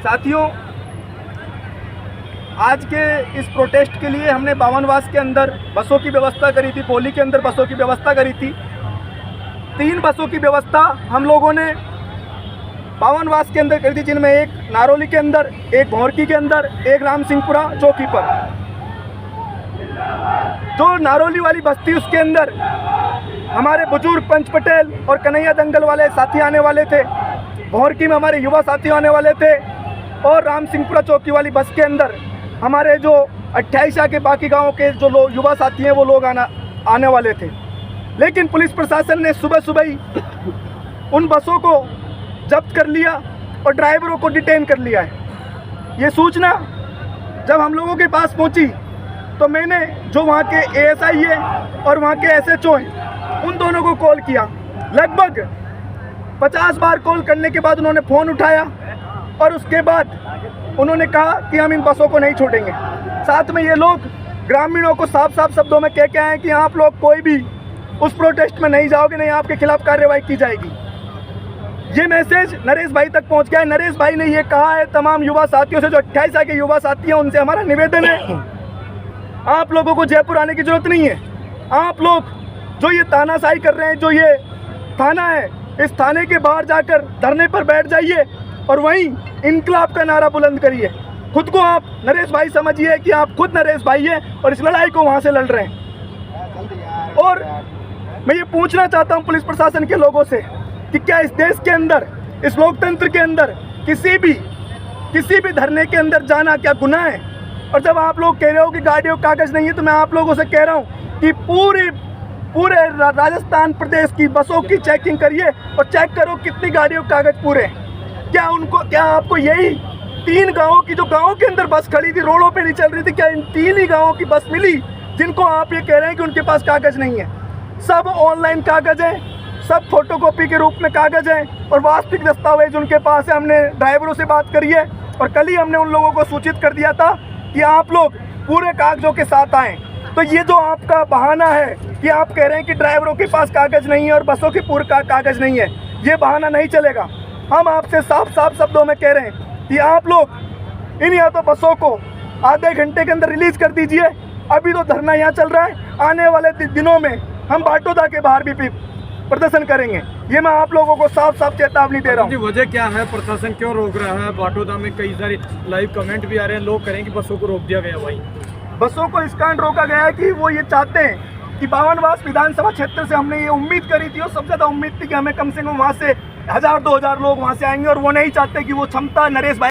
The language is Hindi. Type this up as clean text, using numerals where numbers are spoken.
साथियों, आज के इस प्रोटेस्ट के लिए हमने बावनवास के अंदर बसों की व्यवस्था करी थी, पोली के अंदर बसों की व्यवस्था करी थी। 3 बसों की व्यवस्था हम लोगों ने बावनवास के अंदर करी थी, जिनमें एक नारोली के अंदर, एक भौरकी के अंदर, एक राम सिंहपुरा चौकी पर। जो नारोली वाली बस्ती, उसके अंदर हमारे बुजुर्ग पंच पटेल और कन्हैया दंगल वाले साथी आने वाले थे। भौरकी में हमारे युवा साथी आने वाले थे और राम सिंहपुरा चौकी वाली बस के अंदर हमारे जो 28 के बाकी गांवों के जो लोग युवा साथी हैं वो लोग आने वाले थे। लेकिन पुलिस प्रशासन ने सुबह सुबह ही उन बसों को जब्त कर लिया और ड्राइवरों को डिटेन कर लिया है। ये सूचना जब हम लोगों के पास पहुंची तो मैंने जो वहाँ के एएसआई है और वहाँ के एसएचओ हैं, उन दोनों को कॉल किया। लगभग 50 बार कॉल करने के बाद उन्होंने फ़ोन उठाया और उसके बाद उन्होंने कहा कि हम इन बसों को नहीं छोड़ेंगे। साथ में ये लोग ग्रामीणों को साफ साफ शब्दों में कह के आए कि आप लोग कोई भी उस प्रोटेस्ट में नहीं जाओगे, नहीं आपके खिलाफ कार्रवाई की जाएगी। ये मैसेज नरेश भाई तक पहुंच गया है। नरेश भाई ने ये कहा है तमाम युवा साथियों से, जो 28 के युवा साथी हैं, उनसे हमारा निवेदन है, आप लोगों को जयपुर आने की जरूरत नहीं है। आप लोग जो ये तानाशाही कर रहे हैं, जो ये थाना है, इस थाने के बाहर जाकर धरने पर बैठ जाइए और वहीं इनकलाब का नारा बुलंद करिए। खुद को आप नरेश भाई समझिए कि आप खुद नरेश भाई हैं और इस लड़ाई को वहाँ से लड़ रहे हैं। और मैं ये पूछना चाहता हूँ पुलिस प्रशासन के लोगों से कि क्या इस देश के अंदर, इस लोकतंत्र के अंदर किसी भी धरने के अंदर जाना क्या गुनाह है? और जब आप लोग कह रहे हो कि गाड़ियों का कागज़ नहीं है, तो मैं आप लोगों से कह रहा हूँ कि पूरे राजस्थान प्रदेश की बसों की चेकिंग करिए और चेक करो कितनी गाड़ियों के कागज़ पूरे हैं। क्या आपको यही 3 गांवों की, जो गांवों के अंदर बस खड़ी थी, रोडों पे नहीं चल रही थी, क्या इन 3 ही गांवों की बस मिली जिनको आप ये कह रहे हैं कि उनके पास कागज़ नहीं है? सब ऑनलाइन कागज़ हैं, सब फोटोकॉपी के रूप में कागज़ हैं और वास्तविक दस्तावेज उनके पास है। हमने ड्राइवरों से बात करी है और कल ही हमने उन लोगों को सूचित कर दिया था कि आप लोग पूरे कागज़ों के साथ आएँ। तो ये जो आपका बहाना है कि आप कह रहे हैं कि ड्राइवरों के पास कागज़ नहीं है और बसों के पूरे कागज़ नहीं है, ये बहाना नहीं चलेगा। हम आपसे साफ साफ शब्दों में कह रहे हैं कि आप लोग इन या तो बसों को आधे घंटे के अंदर रिलीज़ कर दीजिए। अभी तो धरना यहाँ चल रहा है, आने वाले दिनों में हम बाटोदा के बाहर भी प्रदर्शन करेंगे। ये मैं आप लोगों को साफ साफ चेतावनी दे रहा हूँ। वजह क्या है, प्रशासन क्यों रोक रहा है? बाटोदा में कई सारे लाइव कमेंट भी आ रहे हैं, लोग करें कि बसों को रोक दिया गया। भाई बसों को इस कारण रोका गया है कि वो ये चाहते हैं कि बावनवास विधानसभा क्षेत्र से हमने ये उम्मीद करी थी और सबसे ज़्यादा उम्मीद थी कि हमें कम से कम वहाँ से 1000-2000 लोग वहाँ से आएंगे, और वो नहीं चाहते कि वो क्षमता नरेश भाई